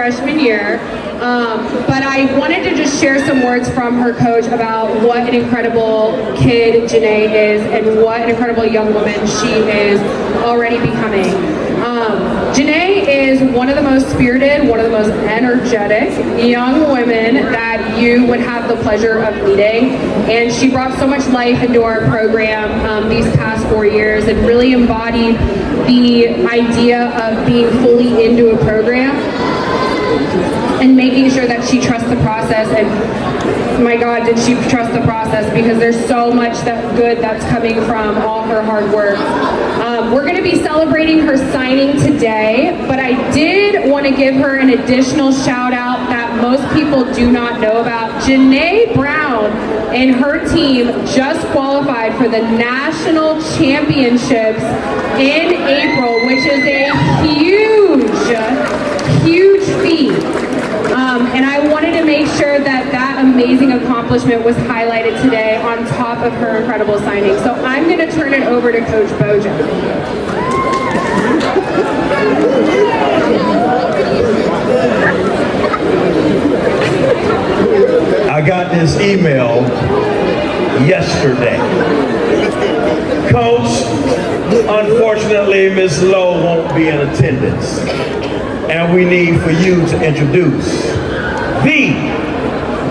freshman year. But I wanted to just share some words from her coach about what an incredible kid Janae is and what an incredible young woman she is already becoming. Janae is one of the most spirited, one of the most energetic young women that you would have the pleasure of meeting. And she brought so much life into our program these past 4 years and really embodied the idea of being fully into a program and making sure that she trusts the process. And my God, did she trust the process, because there's so much good that's coming from all her hard work. We're going to be celebrating her signing today, but I did want to give her an additional shout out that most people do not know about. Janae Brown and her team just qualified for the national championships in April, which is a huge feat. And I wanted to make sure that that amazing accomplishment was highlighted today on top of her incredible signing. So I'm going to turn it over to Coach Boja. I got this email yesterday. Coach, unfortunately, Ms. Lowe won't be in attendance, and we need for you to introduce the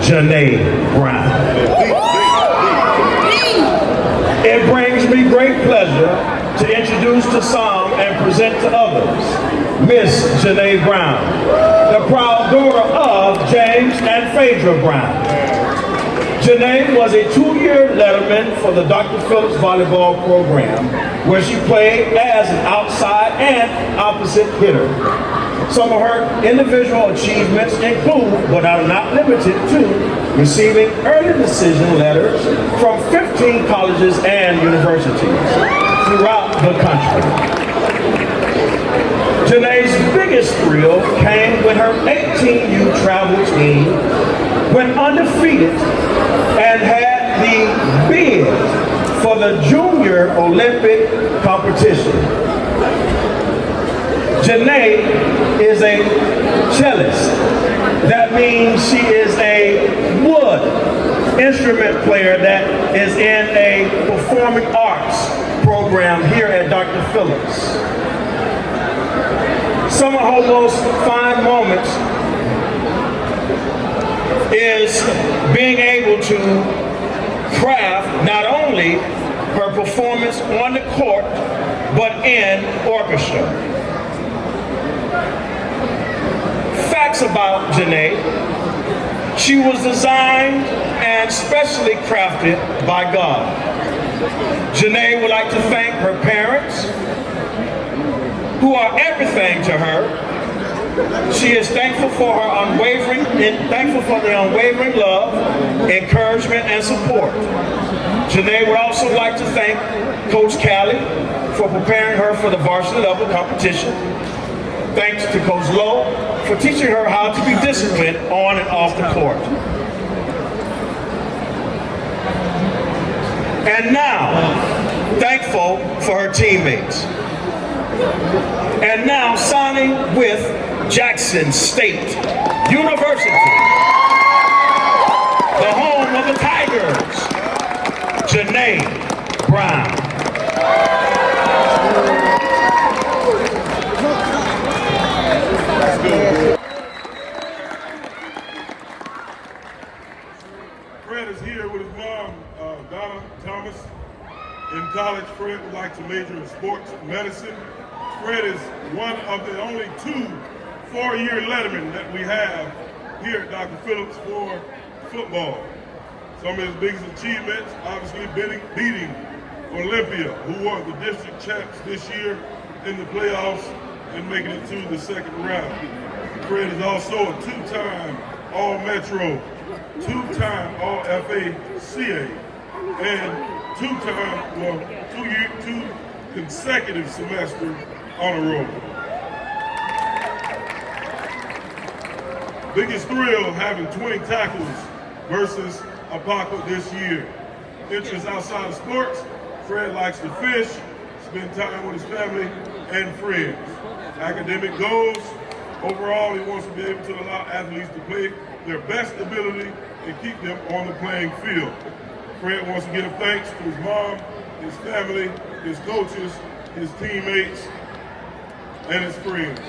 Janae Brown. It brings me great pleasure to introduce to some and present to others Miss Janae Brown, the proud daughter of James and Phaedra Brown. Janae was a 2-year letterman for the Dr. Phillips volleyball program, where she played as an outside and opposite hitter. Some of her individual achievements include, but are not limited to, receiving early decision letters from 15 colleges and universities throughout the country. Janae's biggest thrill came when her 18U travel team went undefeated and had the bid for the Junior Olympic competition. Janae is a cellist. That means she is a wood instrument player that is in a performing arts program here at Dr. Phillips. Some of her most fine moments is being able to craft not only her performance on the court, but in orchestra. Facts about Janae: she was designed and specially crafted by God. Janae would like to thank her parents, who are everything to her. She is thankful for the unwavering love, encouragement, and support. Janae would also like to thank Coach Callie for preparing her for the varsity level competition. Thanks to Coach Lowe for teaching her how to be disciplined on and off the court. And now, thankful for her teammates. And now signing with Jackson State University, the home of the Tigers, Janae Brown. Fred is here with his mom, Donna Thomas. In college, Fred would like to major in sports medicine. Fred is one of the only 2 4-year lettermen that we have here at Dr. Phillips for football. Some of his biggest achievements, obviously beating Olympia, who were the district champs this year in the playoffs and making it to the second round. Fred is also a 2-time All-Metro, 2-time All-FACA, and 2 consecutive semester honor roll. Biggest thrill having 20 tackles versus Apoca this year. Interests outside of sports: Fred likes to fish, spend time with his family and friends. Academic goals: Overall, he wants to be able to allow athletes to play their best ability and keep them on the playing field. Fred wants to give thanks to his mom, his family, his coaches, his teammates, and his friends.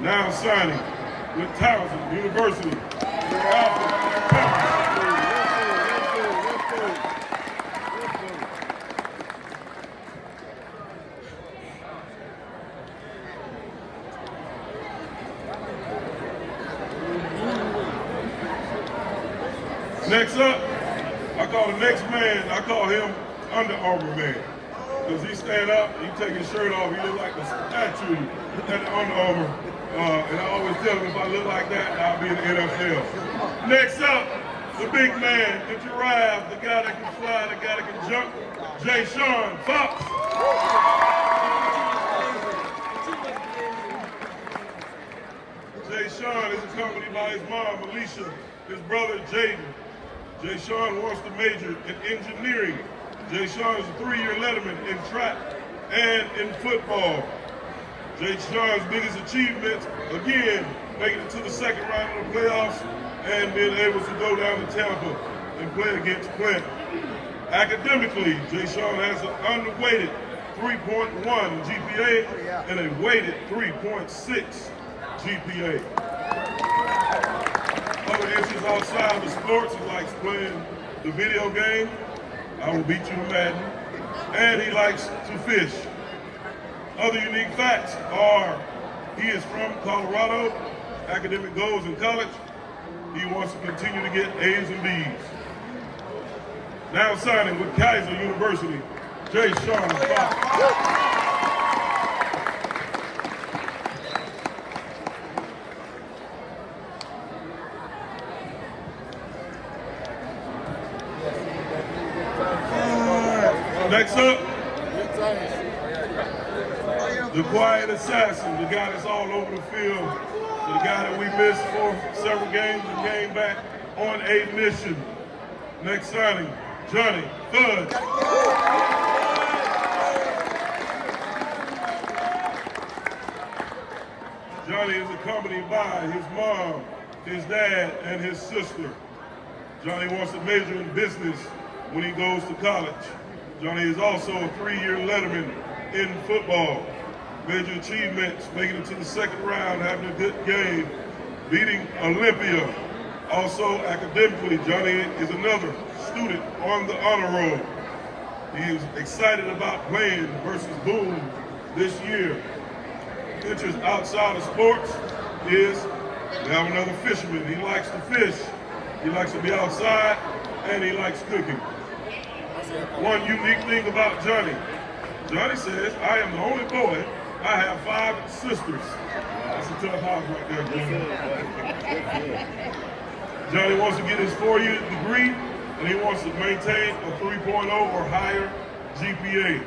Now signing with Towson University. Next up, I call the next man, I call him Under Armour man. Because he stand up, he take his shirt off, he look like a statue at the Under Armour. And I always tell him if I look like that, I'll be in the NFL. Next up, the big man, the giraffe, the guy that can fly, the guy that can jump, Jay Sean Fox. Jay Sean is accompanied by his mom, Alicia, his brother, Jaden. Jay Sean wants to major in engineering. Jay Sean is a 3-year letterman in track and in football. Jay Sean's biggest achievements, again, making it to the second round of the playoffs and being able to go down to Tampa and play against Clint. Academically, Jay Sean has an underweighted 3.1 GPA and a weighted 3.6 GPA. Other interests outside of sports, he likes playing the video game, I Will Beat You in Madden, and he likes to fish. Other unique facts are he is from Colorado, academic goals in college, he wants to continue to get A's and B's. Now signing with Kaiser University, Jay Sean Fox. Next up, the quiet assassin, the guy that's all over the field, the guy that we missed for several games and came back on a mission. Next signing, Johnny Fudge. Johnny is accompanied by his mom, his dad, and his sister. Johnny wants to major in business when he goes to college. Johnny is also a 3-year letterman in football. Major achievements, making it to the second round, having a good game, beating Olympia. Also academically, Johnny is another student on the honor roll. He is excited about playing versus Boone this year. Interest outside of sports is we have another fisherman. He likes to fish, he likes to be outside, and he likes cooking. One unique thing about Johnny, Johnny says, I am the only boy, I have 5 sisters. That's a tough house right there, Johnny. Johnny wants to get his 4-year degree, and he wants to maintain a 3.0 or higher GPA.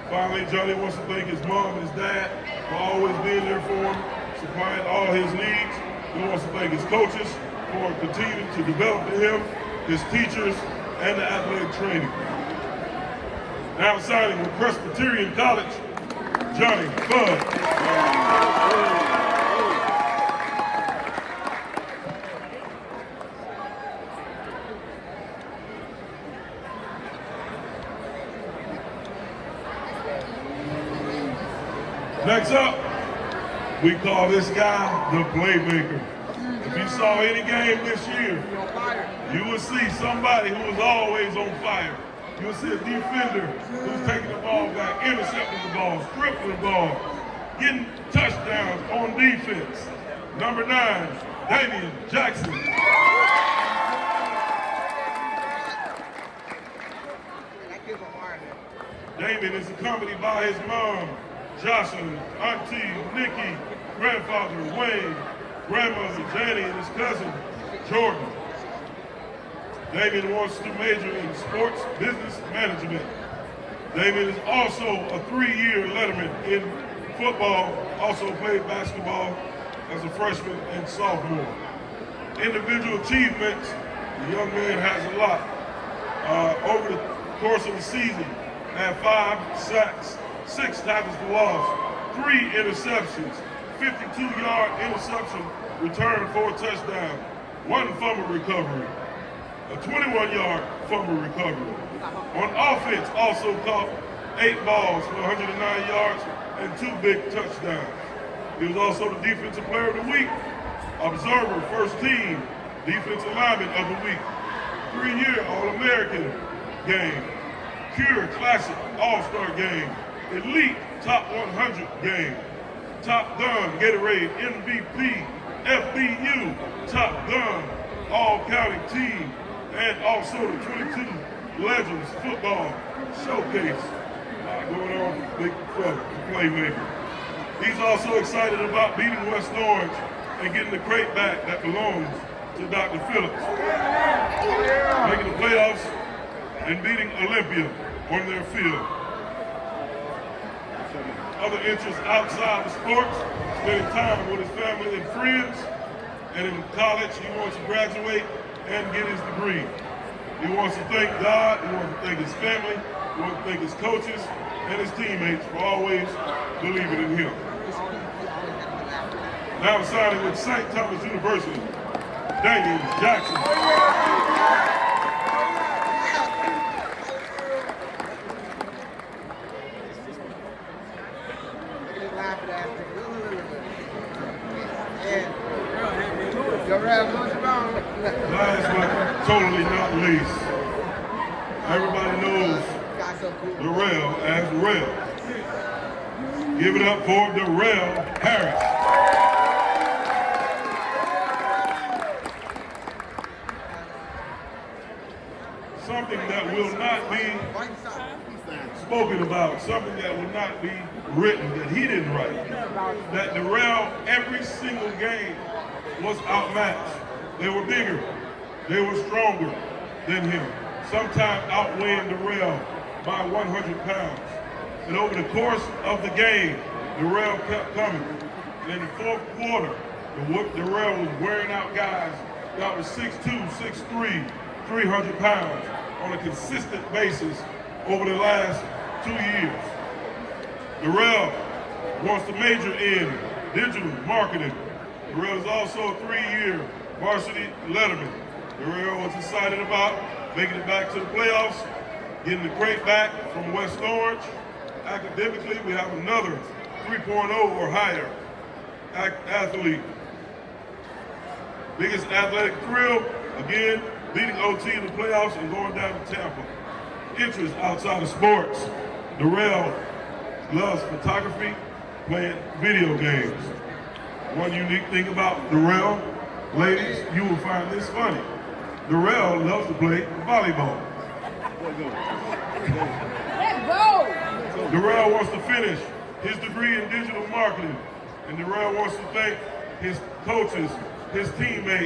Finally, Johnny wants to thank his mom and his dad for always being there for him, supplying all his needs. He wants to thank his coaches for continuing to develop him, his teachers, and the athletic training. Now signing with Presbyterian College, Johnny Bud. Next up, we call this guy the playmaker. If you saw any game this year, you will see somebody who is always on fire. You'll see a defender who's taking the ball back, intercepting the ball, stripping the ball, getting touchdowns on defense. Number 9, Damian Jackson. Damian is accompanied by his mom, Jocelyn, auntie, Nikki, grandfather, Wayne, grandmother, Jenny, and his cousin, Jordan. Damian wants to major in sports business management. Damian is also a 3-year letterman in football, also played basketball as a freshman and sophomore. Individual achievements, the young man has a lot. Over the course of the season, had 5 sacks, 6 tackles for loss, 3 interceptions, 52-yard interception return for a touchdown, 1 fumble recovery, a 21-yard fumble recovery. On offense, also caught 8 balls for 109 yards and 2 big touchdowns. He was also the Defensive Player of the Week, Observer First Team Defensive Lineman of the Week, 3-year All-American game, Cure Classic All-Star game, Elite Top 100 game, Top Gun Gatorade MVP, FBU Top Gun All-County Team, and also the 22 Legends Football Showcase. Going on, big fella, playmaker. He's also excited about beating West Orange and getting the crate back that belongs to Dr. Phillips. Making the playoffs and beating Olympia on their field. Other interests outside of sports, spending time with his family and friends, and in college he wants to graduate and get his degree. He wants to thank God, he wants to thank his family, he wants to thank his coaches and his teammates for always believing in him. Now signing with St. Thomas University, Daniel Jackson. Last but totally not least, everybody knows Darrell as Darrell. Give it up for Darrell Harris. Something that will not be spoken about, something that will not be written, that he didn't write. That Darrell, every single game, was outmatched. They were bigger, they were stronger than him, sometimes outweighing Darrell by 100 pounds. And over the course of the game, Darrell kept coming. And in the fourth quarter, Darrell was wearing out guys that were 6'2", 6'3", 300 pounds on a consistent basis over the last 2 years. Darrell wants to major in digital marketing. Darrell is also a 3-year varsity letterman. Darrell was excited about making it back to the playoffs, getting the crate back from West Orange. Academically, we have another 3.0 or higher athlete. Biggest athletic thrill, again, beating OT in the playoffs and going down to Tampa. Interest outside of sports. Darrell loves photography, playing video games. One unique thing about Darrell, ladies, you will find this funny. Darrell loves to play volleyball. Let's go! Darrell wants to finish his degree in digital marketing, and Darrell wants to thank his coaches, his teammates,